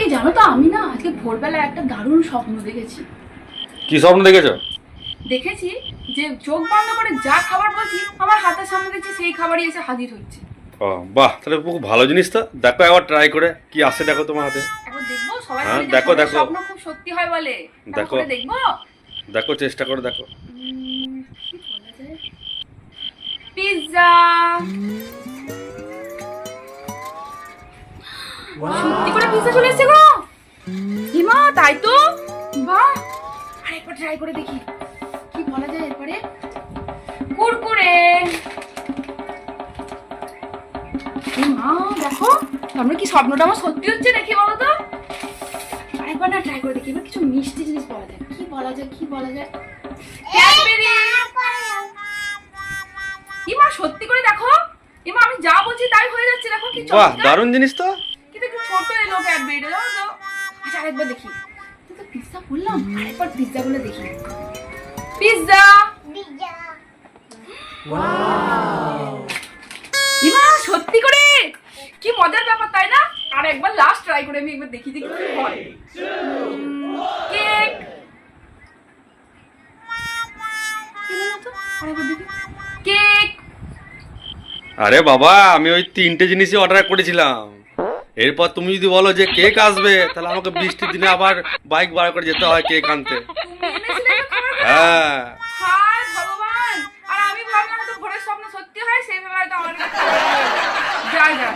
এই জানো তো আমি না আজকে ভোরবেলা একটা দারুণ স্বপ্ন দেখেছি। কি স্বপ্ন দেখেছো? দেখেছি যে চোখ বন্ধ করে যা খাবার বলছি আমার হাতের সামনে দেখছি সেই খাবারই এসে হাজির হচ্ছে। ও বাহ, তাহলে খুব ভালো জিনিস তো। দেখো একবার ট্রাই করে কি আসে, দেখো তোমার হাতে। একবার দেখবো সবাই হ্যাঁ, বলে যে দেখো, ভোরের দেখো। স্বপ্ন খুব সত্যি হয় বলে। দেখো। তারপরে দেখবো দেখো, চেষ্টা করে দেখো। কি বলা যায়? পিৎজা। সত্যি করে পিৎজা চলে এসেছে গো। হিমা তাই তো, বাহ। আরেকবার ট্রাই করে দেখি কি বলা যায় এরপরে। কুরকুরে। মা দেখো আমরা কি স্বপ্নটা আমার সত্যি হচ্ছে দেখি বলো তো। আরেকবার না ট্রাই করে দেখি এবার কিছু মিষ্টি জিনিস বলা যায়। কি বলা যায় কি বলা যায়? ক্যাডবেরি। ইমা সত্যি করে দেখো, ইমা আমি যা বলছি তাই হয়ে যাচ্ছে। দেখো কি বাহ, চমৎকার। দারুণ জিনিস তো। কিন্তু একটু ছোট এলো ক্যাডবেরিটা জানো তো। আচ্ছা আরেকবার দেখি। তুই তো পিৎজা বললাম, আরেকবার পিৎজা বলে দেখি। পিৎজা। ইমা সত্যি করে কি মজার ব্যাপার তাই না? আর একবার লাস্ট ট্রাই করে আমি একবার দেখি যে কি হয়। কেক। এলো না তো, আরেকবার দেখি। কেক। আরে বাবা, আমি ওই 3টে জিনিসই অর্ডার করেছিলাম। এরপর তুমি যদি বলো যে কেক আসবে, তাহলে আমাকে বৃষ্টির দিনে আবার বাইক ভাড়া করে যেতে হয় কেক আনতে। তুমি এনেছিলে এই খাবারগুলো? হ্যাঁ। হায় ভগবান, আর আমি ভাবলাম তো ভোরের স্বপ্ন সত্যি হয়, সেই ভেবে হয়তো আমার কাছে যাই যাই